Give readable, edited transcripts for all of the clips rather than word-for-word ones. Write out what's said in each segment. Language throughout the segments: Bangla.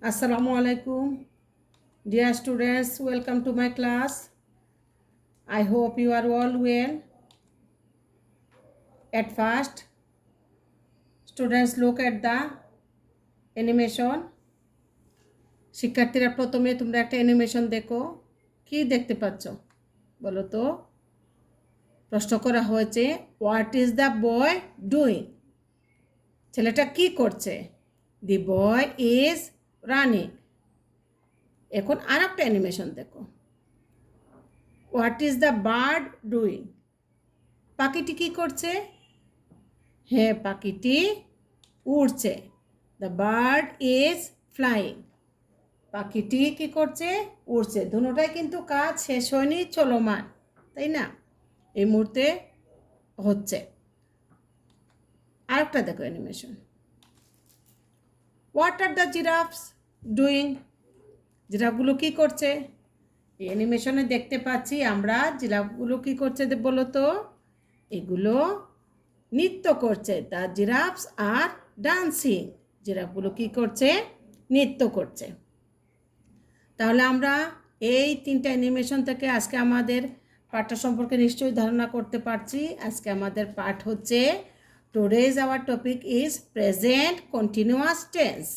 Assalamu alaikum. Dear students, welcome to my class. I hope you are all well. At first, students look at the animation. শিক্ষার্থীরা প্রথমে তোমরা একটা অ্যানিমেশন দেখো। কি দেখতে পাচ্ছ বলো তো? প্রশ্ন করা হয়েছে, what is the boy doing? ছেলেটা কি করছে? দি বয় ইজ রানিং। এখন আর একটা অ্যানিমেশন দেখো, what is the bird doing? পাখিটি কি করছে? হ্যাঁ, পাখিটি উড়ছে। The bird is flying. পাখিটি কি করছে? উড়ছে। দুটোটাই কিন্তু কাজ শেষ হয়নি, চলমান, তাই না? এই মুহূর্তে হচ্ছে। আরেকটা দেখো animation, what are the giraffes doing? জিরাফগুলো কি করছে? এই অ্যানিমেশনে দেখতে পাচ্ছি আমরা জিরাফগুলো কি করছে বলো তো? এগুলো নৃত্য করছে। The জিরাফস R dancing. জিরাফগুলো কি করছে? নৃত্য করছে। তাহলে আমরা এই তিনটা অ্যানিমেশন থেকে আজকে আমাদের পাঠটা সম্পর্কে নিশ্চয়ই ধারণা করতে পারছি। আজকে আমাদের পাঠ হচ্ছে, today's our topic is present continuous tense.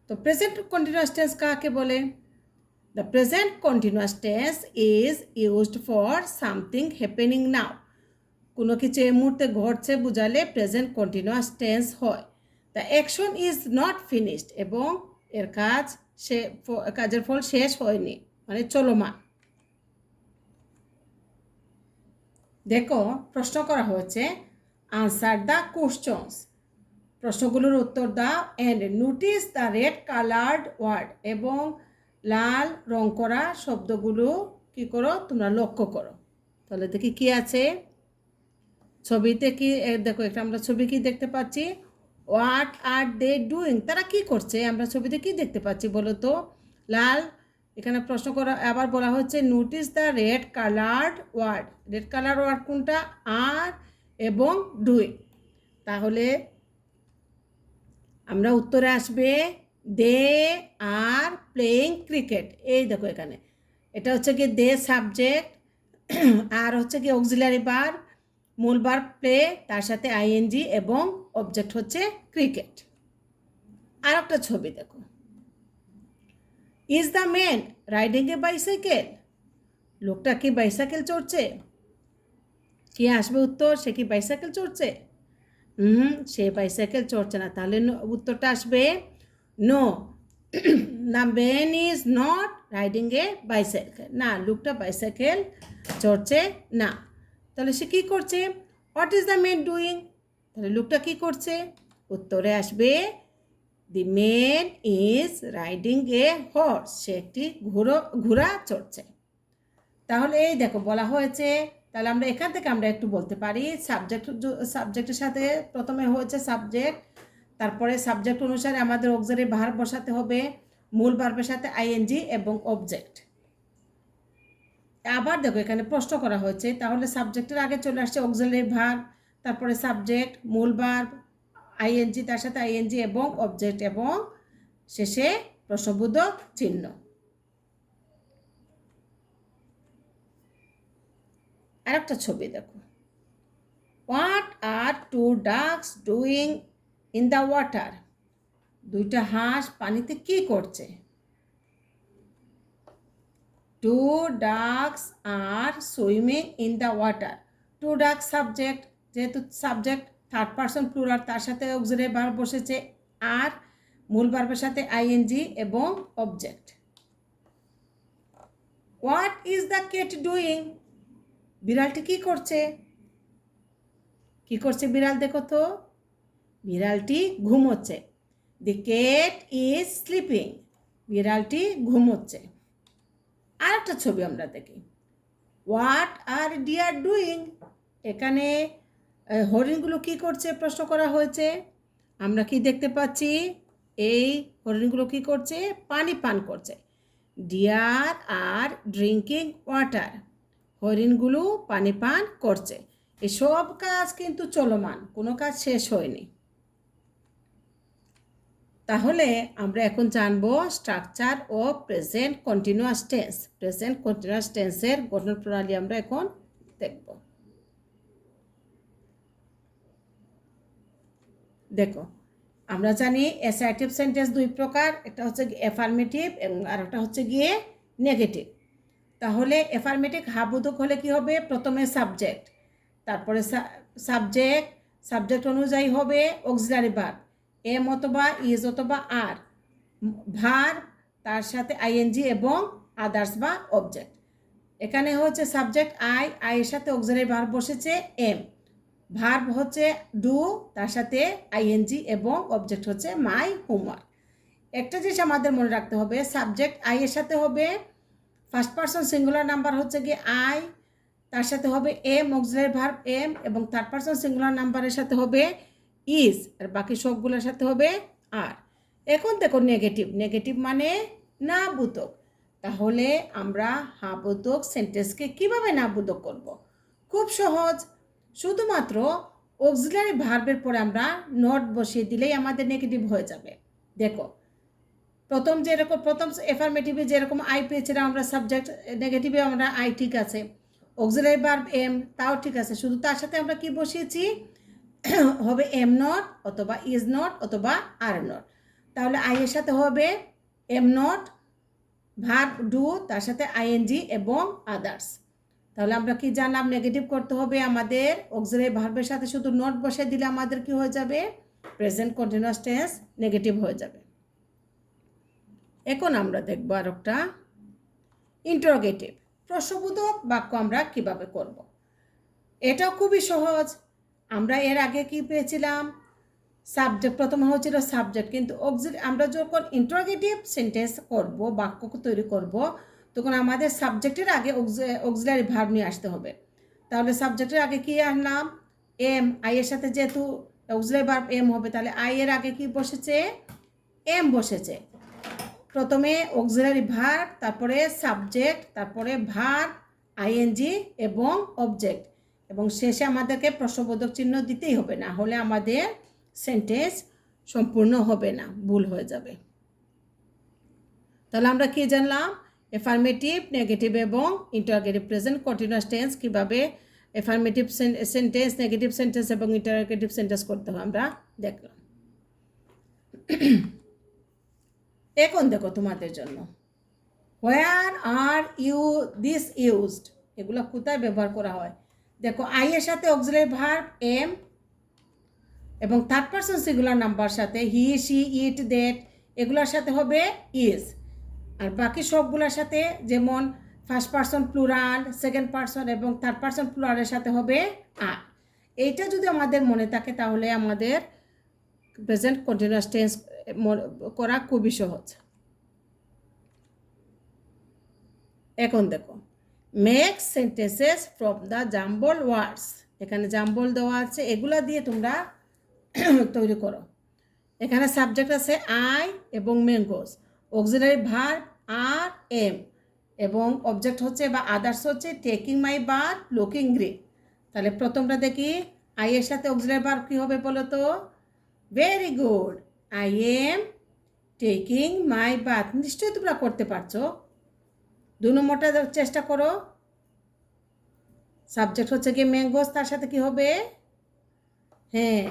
তো প্রেজেন্ট কন্টিনিউয়াস টেন্স কাকে বলে? The present continuous tense is used for something happening now. কোনো কিছু এই মুহূর্তে ঘটছে বোঝালে প্রেজেন্ট কন্টিনিউয়াস টেন্স হয়। The action is not finished, এবং এর কাজের ফল শেষ হয়নি, মানে চলমান। দেখো, প্রশ্ন করা হয়েছে, আনসার দ্য কোশ্চেনস। প্রশ্নগুলোর উত্তর দাও and notice the red coloured word, এবং লাল রং করা শব্দগুলো কি করো তোমরা লক্ষ্য করো। তাহলে দেখি কি আছে ছবিতে। কি দেখো, একটা আমরা ছবি কি দেখতে পাচ্ছি? What are they doing? তারা কি করছে? আমরা ছবিতে কি দেখতে পাচ্ছি বলো তো? লাল। এখানে প্রশ্ন করা আবার বলা হচ্ছে, notice the red coloured word. Red colour word কোনটা? আর এবং ডুইং। তাহলে আমরা উত্তরে আসবে দে আর প্লেয়িং ক্রিকেট। এই দেখো এখানে এটা হচ্ছে কি দে সাবজেক্ট, আর হচ্ছে কি অক্সিলারি বার, মূল বার প্লে, তার সাথে আইএনজি, এবং অবজেক্ট হচ্ছে ক্রিকেট। আর একটা ছবি দেখো, is the man riding a bicycle? লোকটা কি বাইসাইকেল চড়ছে? কি আসবে উত্তর? সে কি বাইসাইকেল চড়ছে? সে বাইসাইকেল চড়ছে না। তাহলে উত্তরটা আসবে no, the man is not riding a bicycle. না, লোকটা বাইসাইকেল চড়ছে না। তাহলে সে কী করছে? What is the man doing? তাহলে লোকটা কী করছে? উত্তরে আসবে the man is riding a horse. সে একটি ঘোড়া চড়ছে। তাহলে এই দেখো বলা হয়েছে, তাহলে আমরা এখান থেকে আমরা একটু বলতে পারি, সাবজেক্টের সাথে প্রথমে হয়েছে সাবজেক্ট, তারপরে সাবজেক্ট অনুসারে আমাদের অক্সিলারি ভার্ব বসাতে হবে, মূল ভার্বের সাথে আইএনজি এবং অবজেক্ট। আবার দেখো এখানে প্রশ্ন করা হয়েছে, তাহলে সাবজেক্টের আগে চলে আসছে অক্সিলারি ভার্ব, তারপরে সাবজেক্ট, মূল ভার্ব, আইএনজি, তার সাথে আইএনজি এবং অবজেক্ট, এবং শেষে প্রশ্নবোধক চিহ্ন। আরেকটা ছবি দেখো, what are two ducks doing in the water? দুইটা হাঁস পানিতে কি করছে? Two ducks are swimming in the water. Two ducks subject, যেহেতু সাবজেক্ট থার্ড পারসন প্লুরাল, তার সাথে অক্সিলারি ভার্ব বসেছে, আর মূল ভার্বের সাথে আইএনজি এবং object. What is the cat doing? বিড়ালটি কি করছে? কি করছে বিড়াল দেখো তো? বিড়ালটি ঘুমোচ্ছে। The cat is sleeping. বিড়ালটি ঘুমোচ্ছে। আর একটা ছবি আমরা দেখি, হোয়াট আর ডিয়ার ডুইং? এখানে হরিণগুলো কি করছে প্রশ্ন করা হয়েছে। আমরা কি দেখতে পাচ্ছি? এই হরিণগুলো কি করছে? পানি পান করছে। ডিয়ার আর ড্রিঙ্কিং ওয়াটার। হরিণগুলো পানি পান করছে। এসব কাজ কিন্তু চলমান, কোনো কাজ শেষ হয়নি। তাহলে আমরা এখন জানবো structure of present continuous tense. Present continuous টেন্সের গঠন প্রণালী আমরা এখন দেখব। দেখো, আমরা জানি অ্যাসার্টিভ সেন্টেন্স দুই প্রকার, একটা হচ্ছে অ্যাফার্মেটিভ এবং আর একটা হচ্ছে গিয়ে নেগেটিভ। তাহলে অ্যাফার্মেটিভ হাবোধক হলে কি হবে, প্রথমে সাবজেক্ট, তারপরে সাবজেক্ট অনুযায়ী হবে অক্সিলারি ভার্ব, এম অথবা ইজ অথবা আর, ভার্ব তার সাথে আইএনজি এবং আদার্স বা অবজেক্ট। এখানে হচ্ছে সাবজেক্ট আই এর সাথে অক্সিলারি ভার্ব বসেছে এম, ভার্ব হচ্ছে ডু তার সাথে আইএনজি এবং অবজেক্ট হচ্ছে মাই হোমওয়ার্ক। একটা জিনিস আমাদের মনে রাখতে হবে, সাবজেক্ট আই এর সাথে হবে ফার্স্ট পারসন সিঙ্গুলার নাম্বার হচ্ছে গিয়ে আই, তার সাথে হবে এম অক্সিলারি ভার্ব এম, এবং থার্ড পারসন সিঙ্গুলার নাম্বারের সাথে হবে ইজ, আর বাকি সবগুলোর সাথে হবে আর। এখন দেখো নেগেটিভ মানে না বোধক। তাহলে আমরা হা বোধক সেন্টেন্সকে কিভাবে না বোধক করব? খুব সহজ, শুধুমাত্র অক্সিলারি ভার্বের পরে আমরা নট বসিয়ে দিলেই আমাদের নেগেটিভ হয়ে যাবে। দেখো, প্রথম এফার্মেটিভে যেরকম আই পেয়েছিলাম আমরা, সাবজেক্ট নেগেটিভে আমরা আই ঠিক আছে, অক্সিলারি ভার্ব এম তাও ঠিক আছে, শুধু তার সাথে আমরা কি বসিয়েছি, হবে এম নট অথবা ইজ নট অথবা আর নট। তাহলে আই এর সাথে হবে এম নট, ভার্ব ডু তার সাথে আইএনজি এবং আদার্স। তাহলে আমরা কি জানলাম, নেগেটিভ করতে হবে আমাদের অক্সিলারি ভার্বের সাথে শুধু নট বসে দিলে আমাদের কি হয়ে যাবে, প্রেজেন্ট কন্টিনিউয়াস টেন্স নেগেটিভ হয়ে যাবে। এখন আমরা দেখব আর একটা ইন্টারোগেটিভ প্রশ্নবোধক বাক্য আমরা কিভাবে করব। এটাও খুবই সহজ। আমরা এর আগে কি পেয়েছিলাম, সাবজেক্ট প্রথমে হচ্ছিল সাবজেক্ট, কিন্তু আমরা যখন ইন্টারোগেটিভ সেন্টেন্স করব, বাক্য তৈরি করব, তখন আমাদের সাবজেক্টের আগে অক্সিলারি ভার্ব নিয়ে আসতে হবে। তাহলে সাবজেক্টের আগে কি আনলাম, এম, আই এর সাথে যেহেতু অক্সিলারি ভার্ব এম হবে, তাহলে আই এর আগে কি বসেছে, এম বসেছে। প্রথমে অক্সিলারি ভার্ব, তারপরে সাবজেক্ট, তারপরে ভার্ব, আইএনজি এবং অবজেক্ট, এবং শেষে আমাদেরকে প্রশ্নবোধক চিহ্ন দিতেই হবে, না হলে আমাদের সেন্টেন্স সম্পূর্ণ হবে না, ভুল হয়ে যাবে। তাহলে আমরা কি জানলাম, এফার্মেটিভ, নেগেটিভ এবং ইন্টারোগেটিভ প্রেজেন্ট কন্টিনিউয়াস টেন্স কীভাবে এফার্মেটিভ সেন্টেন্স, নেগেটিভ সেন্টেন্স এবং ইন্টারোগেটিভ সেন্টেন্স করতে হয় আমরা দেখলাম। এখন দেখো তোমাদের জন্য, হোয়ার আর ইউ দিস ইউজড, এগুলো কোথায় ব্যবহার করা হয়। দেখো, আই এর সাথে অক্সিলারি ভার্ব এম এবং থার্ড পারসন সিঙ্গুলার নাম্বার সাথে হি, শি, ইট, দ্যাট এগুলোর সাথে হবে ইজ, আর বাকি সবগুলোর সাথে যেমন first person plural, second person এবং থার্ড পারসন প্লুরালের সাথে হবে আর। এইটা যদি আমাদের মনে থাকে তাহলে আমাদের প্রেজেন্ট কন্টিনিউয়াস টেন্স করা খুবই সহজ। এখন দেখো, make sentences from the jumble words, এখানে জাম্বল দেওয়া আছে, এগুলা দিয়ে তোমরা তৈরি করো। এখানে সাবজেক্ট আছে আই এবং mangoes, auxiliary verb are am, এবং অবজেক্ট হচ্ছে বা আদার্স হচ্ছে taking my bath, looking green. তাহলে প্রথমটা দেখি, আই এর সাথে অক্সিলারি ভার্ব কী হবে বলো তো, very good, I am taking my bath. নিশ্চয়ই তোমরা করতে পারছো। 2 নম্বরটা চেষ্টা করো, সাবজেক্ট হচ্ছে কি ম্যাঙ্গোস, তার সাথে কি হবে, হ্যাঁ,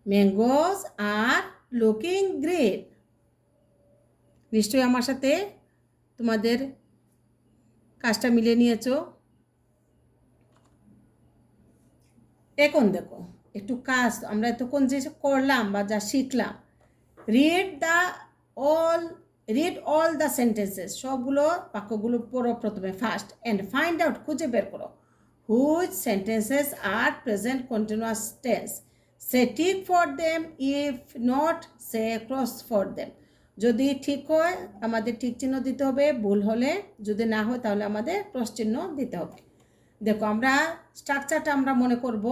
ম্যাঙ্গোস আর লুকিং গ্রিন। নিশ্চয়ই আমার সাথে তোমাদের কাজটা মিলিয়ে নিয়েছো। এখন দেখো, একটু কাজ আমরা এতক্ষণ যে করলাম বা যা শিখলাম, রিড অল দ্য সেন্টেন্সেস, সবগুলো বাক্যগুলো পড়ো প্রথমে ফার্স্ট, অ্যান্ড ফাইন্ড আউট, খুঁজে বের করো, which sentences are present continuous tense, say tick for them, if not say cross for them. যদি ঠিক হয় আমাদের ঠিক চিহ্ন দিতে হবে, ভুল হলে যদি না হয় তাহলে আমাদের ক্রস চিহ্ন দিতে হবে। দেখো, আমরা স্ট্রাকচারটা আমরা মনে করব,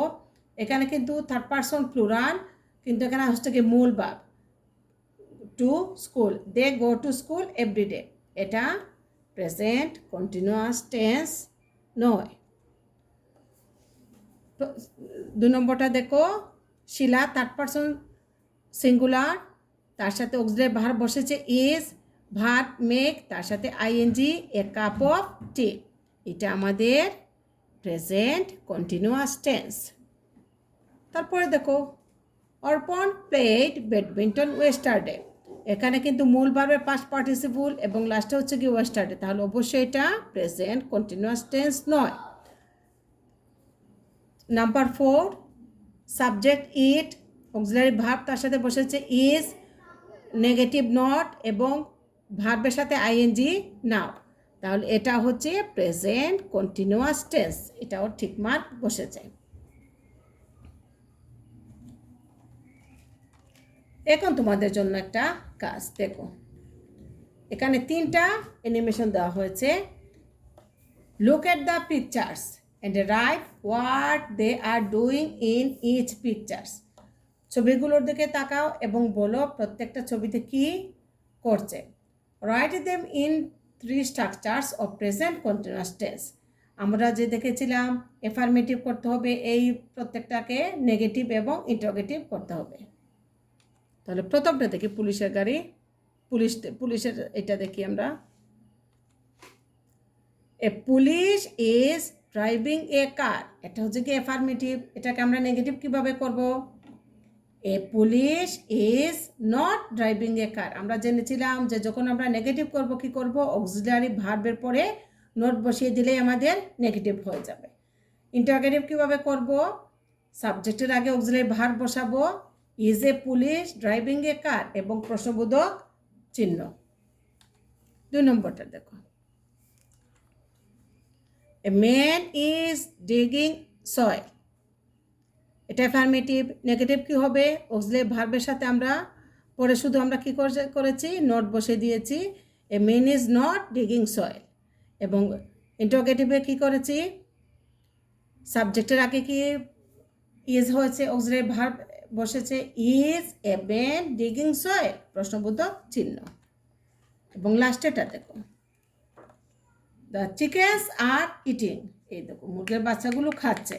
এখানে কিন্তু থার্ড পারসন প্লুরাল, কিন্তু এখানে হচ্ছে কি মূল verb, to school, they go to school everyday, এটা প্রেজেন্ট কন্টিনিউয়াস টেন্স নয়। 2 নম্বরটা দেখো, শিলা থার্ড পারসন সিঙ্গুলার, তার সাথে অক্সিলারি ভার্ব বসেছে ইজ, ভার্ব মেক, তার সাথে আইএনজি, এ কাপ অফ টি। এটা আমাদের প্রেজেন্ট কন্টিনিউয়াস টেন্স। তারপরে দেখো অর্পণ প্লেড ব্যাডমিন্টন ওয়েস্টারডে। এখানে কিন্তু মূল ভার্বের পাস্ট পার্টিসিপল এবং লাস্টে হচ্ছে কি ওয়েস্টারডে, তাহলে অবশ্যই এটা প্রেজেন্ট কন্টিনিউয়াস টেন্স নয়। Number 4 subject it, auxiliary verb তার সাথে বসেছে ইজ, নেগেটিভ নট এবং ভার্বের সাথে আইএনজি নাও, তাহলে এটা হচ্ছে প্রেজেন্ট কন্টিনিউয়াস টেন্স, এটাও ঠিক মার্ক বসেছে। এখন তোমাদের জন্য একটা কাজ দেখো, এখানে 3টা অ্যানিমেশন দেওয়া হয়েছে। Look at the pictures and write what they are doing in each pictures. ছবিগুলোর দিকে তাকাও এবং বলো প্রত্যেকটা ছবিতে কি করছে। Write them in 3 structures of present continuous tense. আমরা যে দেখেছিলাম এফার্মেটিভ করতে হবে, এই প্রত্যেকটাকে নেগেটিভ এবং ইন্টারোগেটিভ করতে হবে। তাহলে প্রথমটা দেখি পুলিশের গাড়ি, পুলিশের এটা দেখি আমরা। এ পুলিশ ইজ ড্রাইভিং এ কার, এটা হচ্ছে কি এফার্মেটিভ, এটাকে আমরা নেগেটিভ কিভাবে করব? এ পুলিশ ইজ নট ড্রাইভিং এ কার। আমরা জেনেছিলাম যে যখন আমরা নেগেটিভ করব কি করব, অক্সিলারি ভার্বের পরে নট বসিয়ে দিলেই আমাদের নেগেটিভ হয়ে যাবে। ইন্টারোগেটিভ কিভাবে করব? সাবজেক্টের আগে অক্সিলারি ভার্ব বসাবো, ইজ এ পুলিশ ড্রাইভিং এ কার এবং প্রশ্নবোধক চিহ্ন। 2 নম্বরটা দেখো, a man is digging soil, এটা অ্যাফার্মেটিভ। নেগেটিভ কি হবে? অক্সিলারি ভার্বের সাথে আমরা পরে শুধু আমরা কি করেছি, নট বসে দিয়েছি, a man is not digging soil. এবং ইন্টারোগেটিভে কি করেছি, সাবজেক্টের আগে কি ইজ হয়েছে, অক্সিলারি ভার্ব বসেছে is a man digging soil, প্রশ্নবোধক চিহ্ন। এবং লাস্টেটা দেখো, দ্য চিকেন্স আর ইটিং, এই দেখো মুরগির বাচ্চাগুলো খাচ্ছে।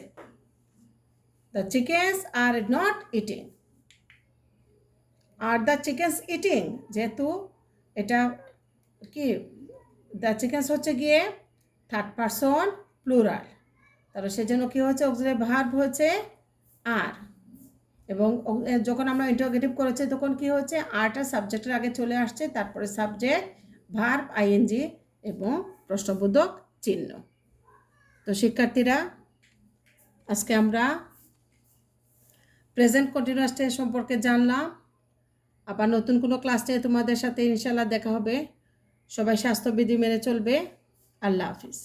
The chickens are not eating. Are the chickens eating, যেহেতু এটা কি দ্য চিকেন্স হচ্ছে গিয়ে 3rd পারসন প্লুরাল, তাহলে সেজন্য কী হচ্ছে, অক্সিলারি ভার্ব হচ্ছে আর। এবং যখন আমরা ইন্টারোগেটিভ করেছি তখন কি হচ্ছে, আরটা সাবজেক্টের আগে চলে আসছে, তারপরে সাবজেক্ট, ভার্ব, আইএনজি এবং প্রশ্নবোধক চিহ্ন। তো শিক্ষার্থীরা, আজকে আমরা প্রেজেন্ট কন্টিনিউয়াস টেন্স সম্পর্কে জানলাম। আবার নতুন কোনো ক্লাস নিয়ে তোমাদের সাথে ইনশাআল্লাহ দেখা হবে। সবাই স্বাস্থ্যবিধি মেনে চলবে। আল্লাহ হাফিজ।